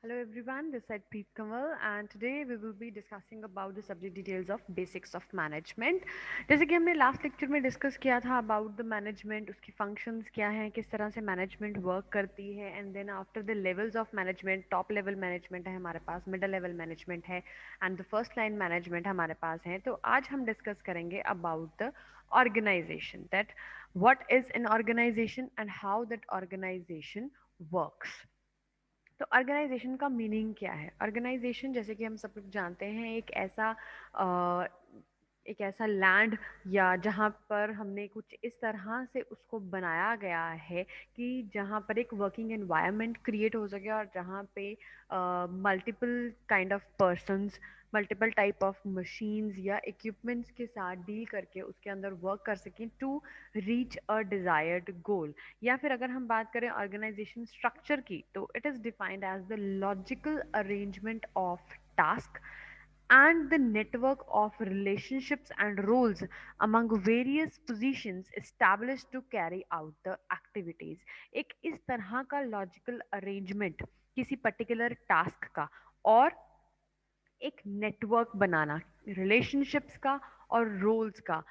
Hello everyone, this is Preet Kamal and today we will be discussing about the subject details of basics of management. जैसे कि हमने last lecture में discuss किया था about the management, उसकी functions क्या हैं, किस तरह से मैनेजमेंट वर्क करती है and then after the levels of management, top level management है हमारे पास, मिडल लेवल मैनेजमेंट है and the first line management हमारे पास है. तो आज हम डिस्कस करेंगे about the organisation, that what is an organisation and how that organisation works. तो ऑर्गेनाइजेशन का मीनिंग क्या है? ऑर्गेनाइजेशन जैसे कि हम सब लोग जानते हैं अ, एक ऐसा लैंड या जहाँ पर हमने कुछ इस तरह से उसको बनाया गया है कि जहाँ पर एक वर्किंग एनवायरनमेंट क्रिएट हो सके और जहाँ पे multiple kind of persons, multiple type of machines या इक्विपमेंट्स के साथ डील करके उसके अंदर वर्क कर सकें टू रीच अ डिजायर्ड गोल. या फिर अगर हम बात करें ऑर्गेनाइजेशन स्ट्रक्चर की, तो it is defined as the logical arrangement of task and the network of relationships and roles among various positions established to carry out the activities. एक इस तरह का लॉजिकल अरेंजमेंट किसी पर्टिकुलर टास्क का और एक नेटवर्क बनाना रिलेशनशिप्स का और रोल्स का,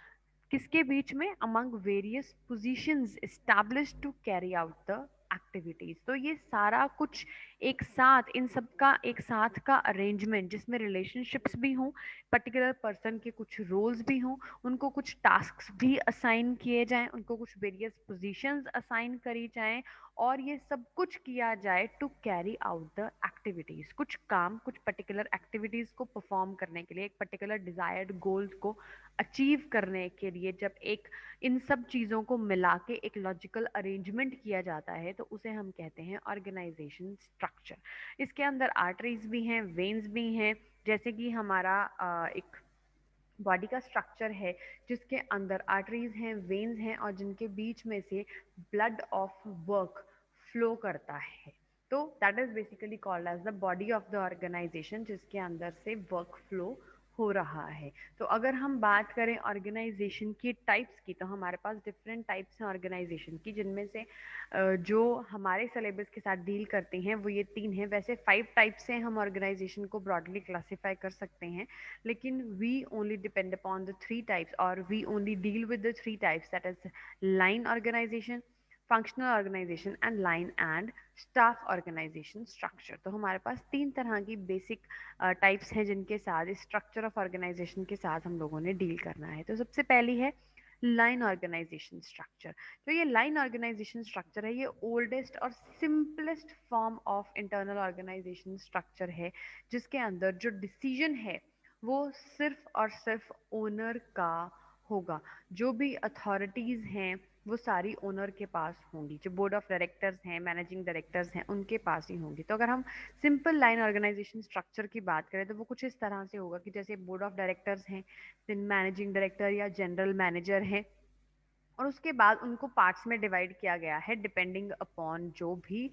किसके बीच में, among various positions established to carry out the activities. तो ये सारा कुछ एक साथ, इन सब का एक साथ का अरेंजमेंट जिसमें रिलेशनशिप्स भी हों, पर्टिकुलर पर्सन के कुछ रोल्स भी हों, उनको कुछ टास्क्स भी असाइन किए जाएं, उनको कुछ वेरियस पोजीशंस असाइन करी जाएं और ये सब कुछ किया जाए to carry out the activities. कुछ काम, कुछ पर्टिकुलर एक्टिविटीज को परफॉर्म करने के लिए, एक पर्टिकुलर डिजायर्ड गोल्स को अचीव करने के लिए जब एक इन सब चीज़ों को मिला के एक लॉजिकल अरेंजमेंट किया जाता है तो उसे हम कहते हैं ऑर्गेनाइजेशन स्ट्रक्चर. इसके अंदर आर्टरीज भी हैं, वेन्स भी हैं. जैसे कि हमारा एक बॉडी का स्ट्रक्चर है जिसके अंदर आर्टरीज हैं, वेन्स हैं और जिनके बीच में से ब्लड ऑफ वर्क फ्लो करता है. तो that is basically called as the body of the organisation जिसके अंदर से वर्क फ्लो हो रहा है. तो अगर हम बात करें ऑर्गेनाइजेशन की टाइप्स की, तो हमारे पास डिफरेंट टाइप्स हैं ऑर्गेनाइजेशन की, जिनमें से जो हमारे सिलेबस के साथ डील करते हैं वो ये तीन हैं. वैसे 5 टाइप्स से हम ऑर्गेनाइजेशन को ब्रॉडली क्लासीफाई कर सकते हैं, लेकिन we only depend upon the 3 types, or we only deal with the 3 types, that is line organization, functional organization and line and staff organization structure. तो हमारे पास 3 तरह की बेसिक टाइप्स हैं जिनके साथ स्ट्रक्चर ऑफ ऑर्गेनाइजेशन के साथ हम लोगों ने डील करना है. तो सबसे पहली है लाइन ऑर्गेनाइजेशन स्ट्रक्चर. तो ये लाइन ऑर्गेनाइजेशन स्ट्रक्चर है, ये ओल्डेस्ट और simplest form of internal organisation structure है जिसके अंदर जो डिसीजन है वो सिर्फ और सिर्फ ओनर का होगा. जो भी अथॉरिटीज़ हैं वो सारी ओनर के पास होंगी. जो बोर्ड ऑफ डायरेक्टर्स हैं, मैनेजिंग डायरेक्टर्स हैं, उनके पास ही होंगी. तो अगर हम सिंपल लाइन ऑर्गेनाइजेशन स्ट्रक्चर की बात करें तो वो कुछ इस तरह से होगा कि जैसे बोर्ड ऑफ डायरेक्टर्स हैं, देन मैनेजिंग डायरेक्टर या जनरल मैनेजर हैं, और उसके बाद उनको पार्ट्स में डिवाइड किया गया है डिपेंडिंग अपॉन जो भी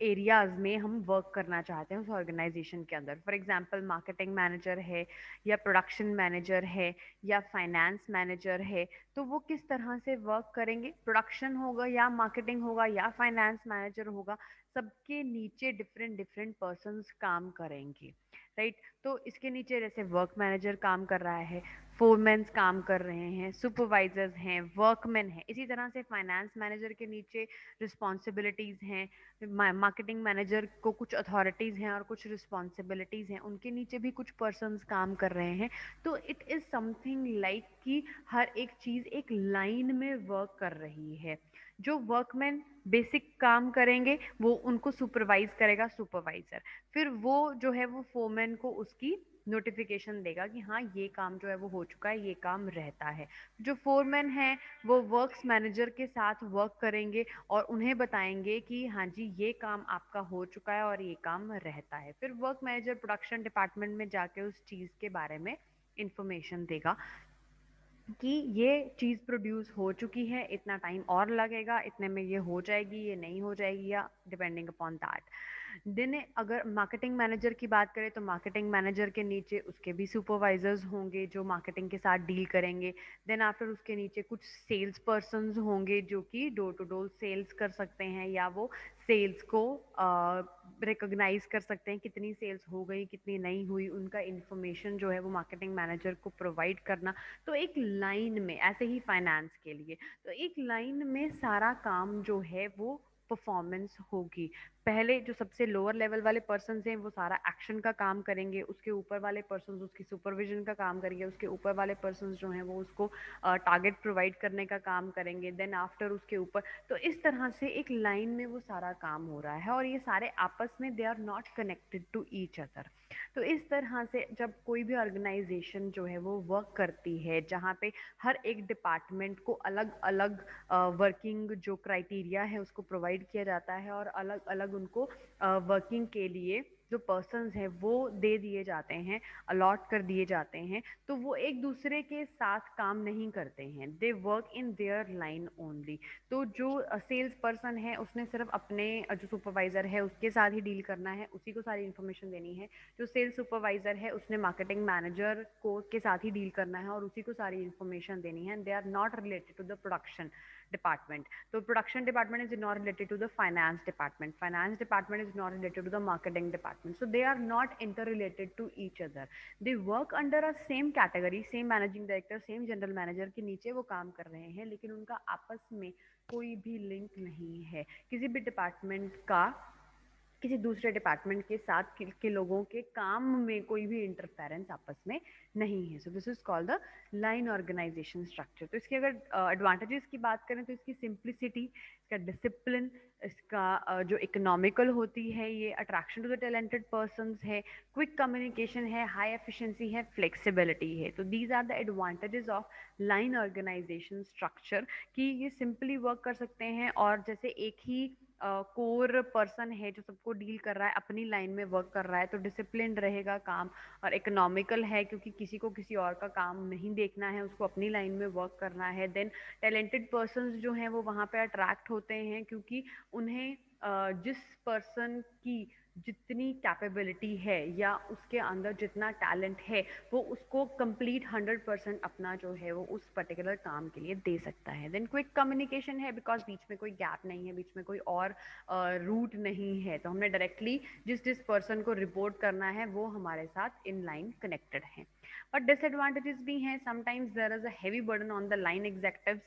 एरियाज में हम वर्क करना चाहते हैं उस ऑर्गेनाइजेशन के अंदर. फॉर एग्जांपल मार्केटिंग मैनेजर है या प्रोडक्शन मैनेजर है या फाइनेंस मैनेजर है, तो वो किस तरह से वर्क करेंगे? प्रोडक्शन होगा या मार्केटिंग होगा या फाइनेंस मैनेजर होगा, सबके नीचे डिफरेंट डिफरेंट पर्सन्स काम करेंगे, राइट. तो इसके नीचे जैसे वर्क मैनेजर काम कर रहा है, फोरमैन्स काम कर रहे हैं, सुपरवाइजर्स हैं, वर्कमैन हैं. इसी तरह से फाइनेंस मैनेजर के नीचे रिस्पॉन्सिबिलिटीज़ हैं, मार्केटिंग मैनेजर को कुछ अथॉरिटीज़ हैं और कुछ रिस्पॉन्सिबिलिटीज़ हैं, उनके नीचे भी कुछ पर्सन्स काम कर रहे हैं. तो इट इज़ समथिंग लाइक कि हर एक चीज़ एक लाइन में वर्क कर रही है. जो वर्कमैन बेसिक काम करेंगे वो उनको सुपरवाइज करेगा सुपरवाइजर, फिर वो जो है वो फोरमैन को उसकी नोटिफिकेशन देगा कि हाँ ये काम जो है वो हो चुका है, ये काम रहता है. जो फोरमैन है वो वर्क्स मैनेजर के साथ वर्क करेंगे और उन्हें बताएंगे कि हाँ जी ये काम आपका हो चुका है और ये काम रहता है. फिर वर्क मैनेजर प्रोडक्शन डिपार्टमेंट में जाके उस चीज़ के बारे में इंफॉर्मेशन देगा कि ये चीज़ प्रोड्यूस हो चुकी है, इतना टाइम और लगेगा, इतने में ये हो जाएगी, ये नहीं हो जाएगी, या डिपेंडिंग अपॉन दैट. दिन अगर मार्केटिंग मैनेजर की बात करें तो मार्केटिंग मैनेजर के नीचे उसके भी सुपरवाइजर्स होंगे जो मार्केटिंग के साथ डील करेंगे। देन आफ्टर उसके नीचे कुछ सेल्स पर्सन्स होंगे जो कि डोर टू डोर सेल्स कर सकते हैं या वो सेल्स को रिकॉग्नाइज कर सकते हैं, कितनी सेल्स हो गई कितनी नहीं हुई, उनका इंफॉर्मेशन जो है वो मार्केटिंग मैनेजर को प्रोवाइड करना। तो एक लाइन में, ऐसे ही फाइनेंस के लिए, तो एक लाइन में सारा काम जो है वो परफॉर्मेंस होगी। पहले जो सबसे लोअर लेवल वाले पर्सन हैं वो सारा एक्शन का काम करेंगे, उसके ऊपर वाले पर्सन उसकी सुपरविजन का काम करेंगे, उसके ऊपर वाले पर्सन जो हैं वो उसको टारगेट प्रोवाइड करने का काम करेंगे, देन आफ्टर उसके ऊपर। तो इस तरह से एक लाइन में वो सारा काम हो रहा है और ये सारे आपस में they are not connected to each other. तो इस तरह से जब कोई भी ऑर्गेनाइजेशन जो है वो वर्क करती है जहाँ पे हर एक डिपार्टमेंट को अलग अलग वर्किंग जो क्राइटेरिया है उसको प्रोवाइड किया जाता है और अलग अलग उनको वर्किंग के लिए जो पर्सन्स हैं वो दे दिए जाते हैं, अलॉट कर दिए जाते हैं, तो वो एक दूसरे के साथ काम नहीं करते हैं, they work in their line only. तो जो सेल्स पर्सन है उसने सिर्फ अपने जो सुपरवाइजर है उसके साथ ही डील करना है, उसी को सारी इन्फॉर्मेशन देनी है। जो सेल्स सुपरवाइजर है उसने मार्केटिंग मैनेजर को के साथ ही डील करना है और उसी को सारी इन्फॉर्मेशन देनी है, they are not related to the production department. तो production department is not related to the finance department is not related to the marketing department, so they are not interrelated to each other. They work under a same category, same managing director, same general manager के नीचे वो काम कर रहे हैं, लेकिन उनका आपस में कोई भी लिंक नहीं है। किसी भी डिपार्टमेंट का किसी दूसरे डिपार्टमेंट के साथ के लोगों के काम में कोई भी इंटरफेरेंस आपस में नहीं है। So this is called the line organisation structure. तो इसके अगर एडवांटेजेस की बात करें तो इसकी सिंप्लिसिटी, इसका डिसिप्लिन, इसका जो इकोनॉमिकल होती है, ये attraction to the talented persons है, क्विक कम्युनिकेशन है, हाई एफिशिएंसी है, फ्लेक्सिबिलिटी है। तो these are the advantages of line organisation structure कि ये सिंपली वर्क कर सकते हैं और जैसे एक ही कोर पर्सन है जो सबको डील कर रहा है, अपनी लाइन में वर्क कर रहा है, तो डिसिप्लिन रहेगा काम। और इकोनॉमिकल है क्योंकि किसी को किसी और का काम नहीं देखना है, उसको अपनी लाइन में वर्क करना है। देन टैलेंटेड पर्सन्स जो हैं वो वहाँ पे अट्रैक्ट होते हैं क्योंकि उन्हें जिस पर्सन की जितनी कैपेबिलिटी है या उसके अंदर जितना टैलेंट है वो उसको कंप्लीट 100% अपना जो है वो उस पर्टिकुलर काम के लिए दे सकता है। देन क्विक कम्युनिकेशन है बिकॉज बीच में कोई गैप नहीं है, बीच में कोई और रूट नहीं है, तो हमने डायरेक्टली जिस जिस पर्सन को रिपोर्ट करना है वो हमारे साथ इन लाइन कनेक्टेड है। बट डिसएडवांटेजेस भी हैं, sometimes there is a heavy burden on the line executives.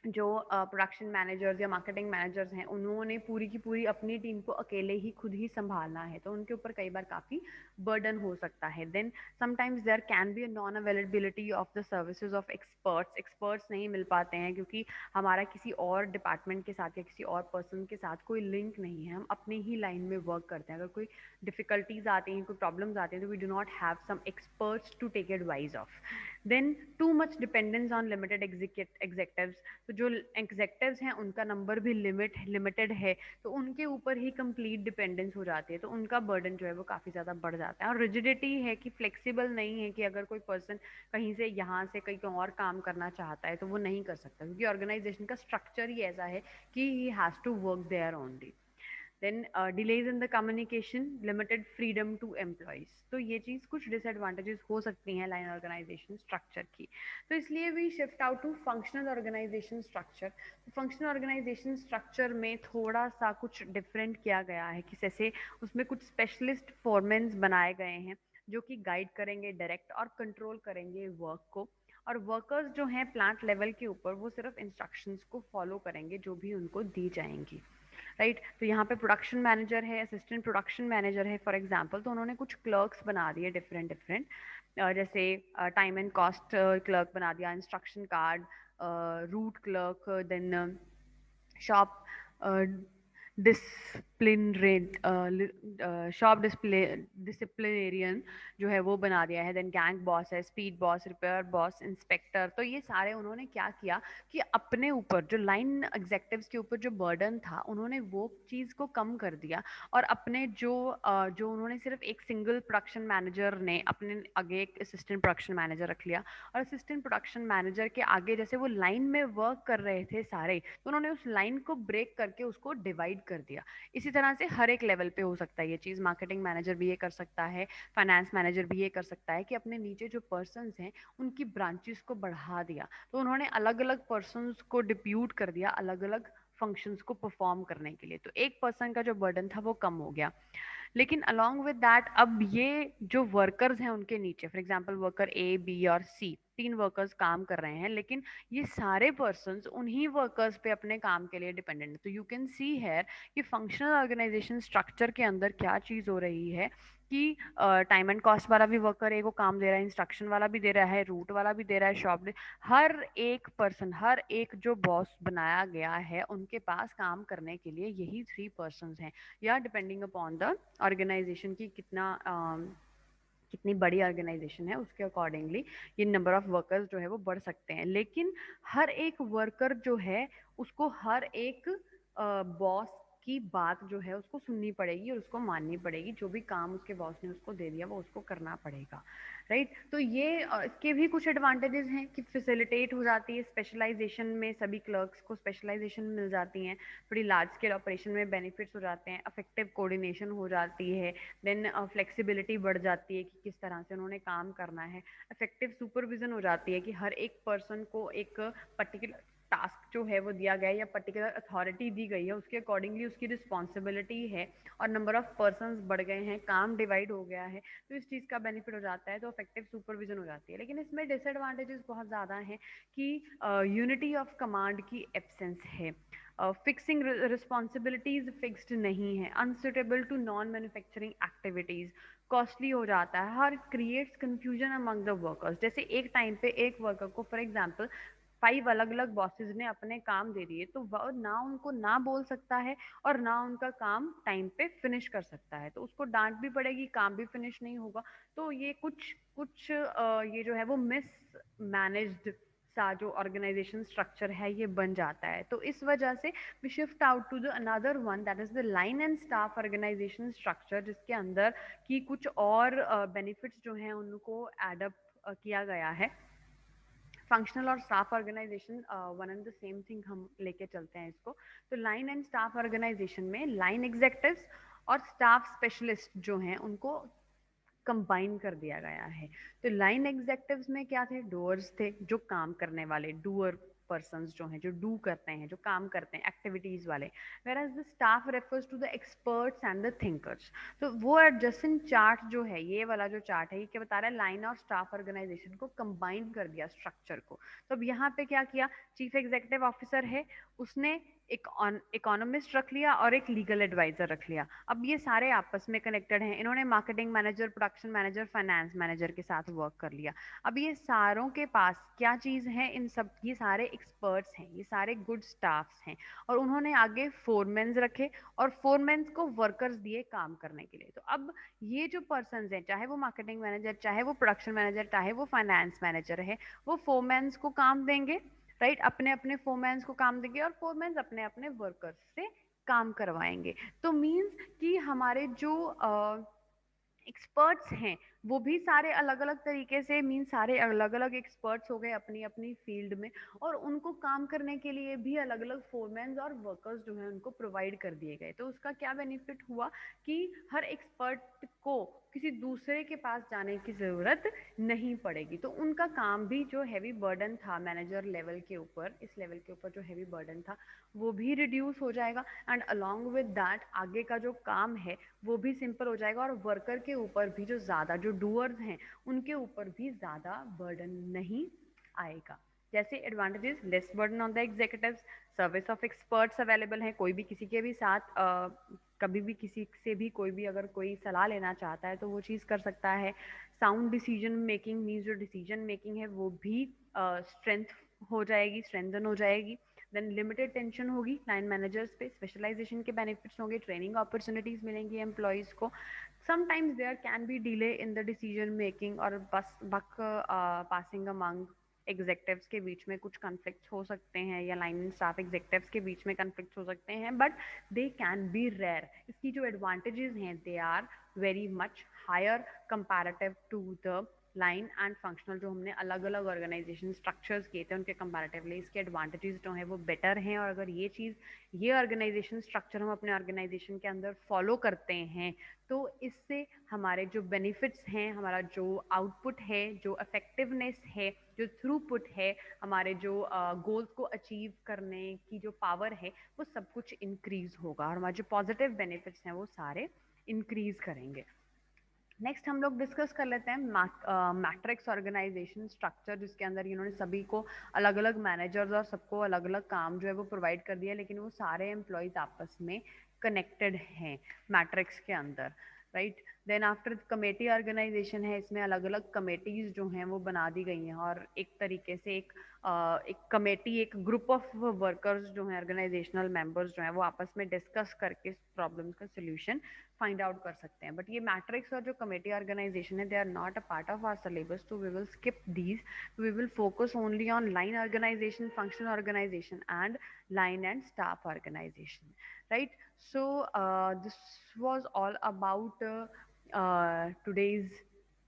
जो प्रोडक्शन मैनेजर्स या मार्केटिंग मैनेजर्स हैं उन्होंने पूरी की पूरी अपनी टीम को अकेले ही खुद ही संभालना है, तो उनके ऊपर कई बार काफ़ी बर्डन हो सकता है। Then sometimes there can be a non availability of the services of experts, experts नहीं मिल पाते हैं क्योंकि हमारा किसी और डिपार्टमेंट के साथ या किसी और पर्सन के साथ कोई लिंक नहीं है, हम अपनी ही लाइन में वर्क करते हैं। अगर कोई डिफिकल्टीज आती हैं, कोई प्रॉब्लम्स आती हैं, तो we do not have some experts to take advice of. Then too much dependence on limited executives, तो जो एग्जेक्टिव्स हैं उनका नंबर भी लिमिटेड है, तो उनके ऊपर ही कंप्लीट डिपेंडेंस हो जाती है, तो उनका बर्डन जो है वो काफ़ी ज़्यादा बढ़ जाता है। और रिजिडिटी है कि फ्लेक्सिबल नहीं है कि अगर कोई पर्सन कहीं से यहाँ से कहीं और काम करना चाहता है तो वो नहीं कर सकता क्योंकि ऑर्गेनाइजेशन का स्ट्रक्चर ही ऐसा है कि he has to work there only. Then delays in the communication, limited freedom to employees, तो ये चीज़ कुछ डिसएडवांटेजेस हो सकती हैं लाइन ऑर्गेनाइजेशन स्ट्रक्चर की। तो इसलिए we shift out to functional organisation structure. तो फंक्शनल ऑर्गेनाइजेशन स्ट्रक्चर में थोड़ा सा कुछ डिफरेंट किया गया है कि जैसे उसमें कुछ स्पेशलिस्ट फॉरमेन्स बनाए गए हैं जो कि गाइड करेंगे, डायरेक्ट और कंट्रोल करेंगे वर्क को, और वर्कर्स जो हैं प्लांट लेवल के ऊपर वो सिर्फ इंस्ट्रक्शंस को फॉलो करेंगे जो भी उनको दी जाएंगी। राइट, तो यहाँ पे प्रोडक्शन मैनेजर है, असिस्टेंट प्रोडक्शन मैनेजर है फॉर एग्जांपल, तो उन्होंने कुछ क्लर्क्स बना दिए डिफरेंट डिफरेंट, जैसे टाइम एंड कॉस्ट क्लर्क बना दिया, instruction card, route clerk, then shop shop disciplinarian जो है वो बना दिया है। देन गैंग बॉस है, speed boss, repair boss, inspector. तो ये सारे उन्होंने क्या किया कि अपने ऊपर जो लाइन एग्जेक्टिव्स के ऊपर जो बर्डन था उन्होंने वो चीज़ को कम कर दिया और अपने जो उन्होंने सिर्फ एक सिंगल प्रोडक्शन मैनेजर ने अपने आगे एक असिस्टेंट प्रोडक्शन मैनेजर रख लिया, और असिस्टेंट प्रोडक्शन मैनेजर के आगे जैसे वो लाइन में वर्क कर रहे थे सारे, तो उन्होंने उस लाइन को ब्रेक करके उसको डिवाइड कर दिया। इसी तरह से हर एक लेवल पे हो सकता है ये चीज़, मार्केटिंग मैनेजर भी ये कर सकता है, फाइनेंस मैनेजर भी ये कर सकता है कि अपने नीचे जो पर्सन्स हैं उनकी ब्रांचेस को बढ़ा दिया, तो उन्होंने अलग अलग पर्सन्स को डिप्यूट कर दिया अलग अलग फंक्शंस को परफॉर्म करने के लिए, तो एक पर्सन का जो बर्डन था वो कम हो गया। लेकिन अलोंग विद दैट अब ये जो वर्कर्स हैं उनके नीचे, for example worker A B और सी, तीन वर्कर्स काम कर रहे हैं, लेकिन ये सारे पर्सन्स उन्हीं वर्कर्स पे अपने काम के लिए डिपेंडेंट है। तो यू कैन सी हेयर कि फंक्शनल ऑर्गेनाइजेशन स्ट्रक्चर के अंदर क्या चीज़ हो रही है कि टाइम एंड कॉस्ट वाला भी वर्कर ए को काम दे रहा है, इंस्ट्रक्शन वाला भी दे रहा है, रूट वाला भी दे रहा है, शॉप, हर एक पर्सन, हर एक जो बॉस बनाया गया है उनके पास काम करने के लिए यही थ्री पर्सन्स हैं, या डिपेंडिंग अपॉन द ऑर्गेनाइजेशन की कितनी बड़ी ऑर्गेनाइजेशन है उसके अकॉर्डिंगली ये नंबर ऑफ वर्कर्स जो है वो बढ़ सकते हैं। लेकिन हर एक वर्कर जो है उसको हर एक बॉस की बात जो है उसको सुननी पड़ेगी और उसको माननी पड़ेगी, जो भी काम उसके बॉस ने उसको दे दिया वो उसको करना पड़ेगा, राइट। तो ये इसके भी कुछ एडवांटेजेस हैं कि फैसिलिटेट हो जाती है स्पेशलाइजेशन में, सभी क्लर्क्स को स्पेशलाइजेशन मिल जाती हैं, थोड़ी लार्ज स्केल ऑपरेशन में बेनिफिट्स हो जाते हैं, अफेक्टिव कोऑर्डिनेशन हो जाती है, देन फ्लेक्सिबिलिटी बढ़ जाती है कि किस तरह से उन्होंने काम करना है, इफेक्टिव सुपरविजन हो जाती है कि हर एक पर्सन को एक पर्टिकुलर टास्क जो है वो दिया गया है या पर्टिकुलर अथॉरिटी दी गई है, उसके अकॉर्डिंगली उसकी रिस्पॉन्सिबिलिटी है और नंबर ऑफ पर्सन्स बढ़ गए हैं, काम डिवाइड हो गया है, तो इस चीज़ का बेनिफिट हो जाता है, तो इफेक्टिव सुपरविजन हो जाती है। लेकिन इसमें डिसएडवांटेजेस बहुत ज़्यादा हैं कि यूनिटी ऑफ कमांड की एब्सेंस है, फिक्सिंग रिस्पॉन्सिबिलिटीज फिक्स्ड नहीं है, unsuitable to non manufacturing activities, costly हो जाता है, हर creates confusion among the workers. जैसे एक टाइम पे एक वर्कर को फॉर एग्जांपल 5 अलग अलग बॉसेस ने अपने काम दे दिए, तो वह ना उनको ना बोल सकता है और ना उनका काम टाइम पे फिनिश कर सकता है, तो उसको डांट भी पड़ेगी, काम भी फिनिश नहीं होगा। तो ये कुछ कुछ ये जो है वो मिस मैनेज्ड सा जो ऑर्गेनाइजेशन स्ट्रक्चर है ये बन जाता है। तो इस वजह से we shift out to the another one, that is the line and staff organisation structure, जिसके अंदर की कुछ और बेनिफिट्स जो हैं उनको एडअप किया गया है। फंक्शनल और staff organisation one and the same thing हम लेके चलते हैं इसको। तो लाइन एंड स्टाफ ऑर्गेनाइजेशन में लाइन एग्जेक्टिव्स और स्टाफ स्पेशलिस्ट जो हैं उनको कंबाइन कर दिया गया है। तो लाइन एग्जेक्टिव्स में क्या थे, डूअर्स थे, जो काम करने वाले, डूअर पर्सन्स जो हैं, जो डू करते हैं, जो काम करते हैं, एक्टिविटीज वाले। Whereas the staff refers to the experts and the thinkers. तो वो एडजस्टिंग चार्ट जो है, ये वाला जो चार्ट है, ये क्या बता रहा है, लाइन और स्टाफ ऑर्गेनाइजेशन को कंबाइन कर दिया स्ट्रक्चर को। तो अब यहाँ पे क्या किया, चीफ एग्जीक्यूटिव ऑफिसर है, उसने एक इकोनॉमिस्ट रख लिया और एक लीगल एडवाइजर रख लिया। अब ये सारे आपस में कनेक्टेड हैं, इन्होंने marketing manager, production manager, finance manager के साथ वर्क कर लिया। अब ये सारों के पास क्या चीज़ है, इन सब, ये सारे एक्सपर्ट्स हैं, ये सारे गुड स्टाफ्स हैं, और उन्होंने आगे फोरमैन्स रखे और फोरमैन्स को वर्कर्स दिए काम करने के लिए। तो अब ये जो पर्सन हैं, चाहे वो मार्केटिंग मैनेजर, चाहे वो प्रोडक्शन मैनेजर, चाहे वो फाइनेंस मैनेजर है, वो फोरमैन्स को काम देंगे, राइट, अपने अपने फोरमैन्स को काम देंगे और फोरमैन्स अपने अपने वर्कर्स से काम करवाएंगे। तो मीन्स कि हमारे जो एक्सपर्ट्स हैं वो भी सारे अलग अलग तरीके से, मीन सारे अलग अलग एक्सपर्ट्स हो गए अपनी अपनी फील्ड में, और उनको काम करने के लिए भी अलग अलग फोरमैन्स और वर्कर्स जो है उनको प्रोवाइड कर दिए गए। तो उसका क्या बेनिफिट हुआ कि हर एक्सपर्ट को किसी दूसरे के पास जाने की ज़रूरत नहीं पड़ेगी। तो उनका काम भी, जो हैवी बर्डन था मैनेजर लेवल के ऊपर, इस लेवल के ऊपर जो हैवी बर्डन था वो भी रिड्यूस हो जाएगा, एंड अलोंग विद दैट आगे का जो काम है वो भी सिंपल हो जाएगा, और वर्कर के ऊपर भी जो ज़्यादा, जो डूअर्स हैं उनके ऊपर भी ज़्यादा बर्डन नहीं आएगा। जैसे advantages, less burden on the executives, service of experts available हैं, कोई भी किसी के भी साथ कभी भी किसी से भी कोई भी अगर कोई सलाह लेना चाहता है तो वो चीज़ कर सकता है। साउंड डिसीजन मेकिंग, मीन्स जो डिसीजन मेकिंग है वो भी स्ट्रेंथ हो जाएगी, स्ट्रेंथन हो जाएगी। देन लिमिटेड टेंशन होगी लाइन मैनेजर्स पे, स्पेशलाइजेशन के बेनिफिट्स होंगे, ट्रेनिंग अपॉर्चुनिटीज मिलेंगी एम्प्लॉयज को। Sometimes there can be delay in the decision making, और बस बक पासिंग अमंग एग्जेक्टिव्स के बीच में कुछ कन्फ्लिक्ट्स हो सकते हैं, या लाइन एंड स्टाफ एग्जेक्टिव्स के बीच में कन्फ्लिक्ट्स हो सकते हैं, but they can be rare. इसकी जो एडवांटेजेस हैं they are very much higher comparative to the line and functional, जो हमने अलग अलग ऑर्गेनाइजेशन स्ट्रक्चर्स किए थे उनके कंपैरेटिवली इसके एडवांटेजेस जो हैं वो बेटर हैं। और अगर ये ऑर्गेनाइजेशन स्ट्रक्चर हम अपने ऑर्गेनाइजेशन के अंदर फॉलो करते हैं तो इससे हमारे जो बेनिफिट्स हैं, हमारा जो आउटपुट है, जो इफेक्टिवनेस है, जो थ्रूपुट है, हमारे जो गोल्स को अचीव करने की जो पावर है, वो सब कुछ इंक्रीज होगा और हमारे जो पॉजिटिव बेनिफिट्स हैं वो सारे इंक्रीज करेंगे। नेक्स्ट हम लोग डिस्कस कर लेते हैं मैट्रिक्स ऑर्गेनाइजेशन स्ट्रक्चर, जिसके अंदर इन्होंने सभी को अलग अलग मैनेजर्स और सबको अलग अलग काम जो है वो प्रोवाइड कर दिया, लेकिन वो सारे एम्प्लॉयज आपस में कनेक्टेड हैं मैट्रिक्स के अंदर, right. Then after committee organisation है, इसमें अलग अलग कमेटीज जो हैं वो बना दी गई हैं और एक तरीके से एक कमेटी, एक ग्रुप ऑफ वर्कर्स जो हैं, ऑर्गेनाइजेशनल मेंबर्स जो हैं, वो आपस में डिस्कस करके प्रॉब्लम्स का सोल्यूशन फाइंड आउट कर सकते हैं। बट ये मैट्रिक्स और जो कमेटी ऑर्गेनाइजेशन है, they are not a part of our syllabus, तो we will skip these. We will focus only on line organisation, function organisation and line and staff organization, right? So this was all about today's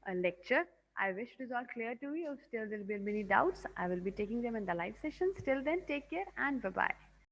lecture. I wish it is all clear to you. If still there will be any doubts, I will be taking them in the live sessions. Till then, take care and bye bye.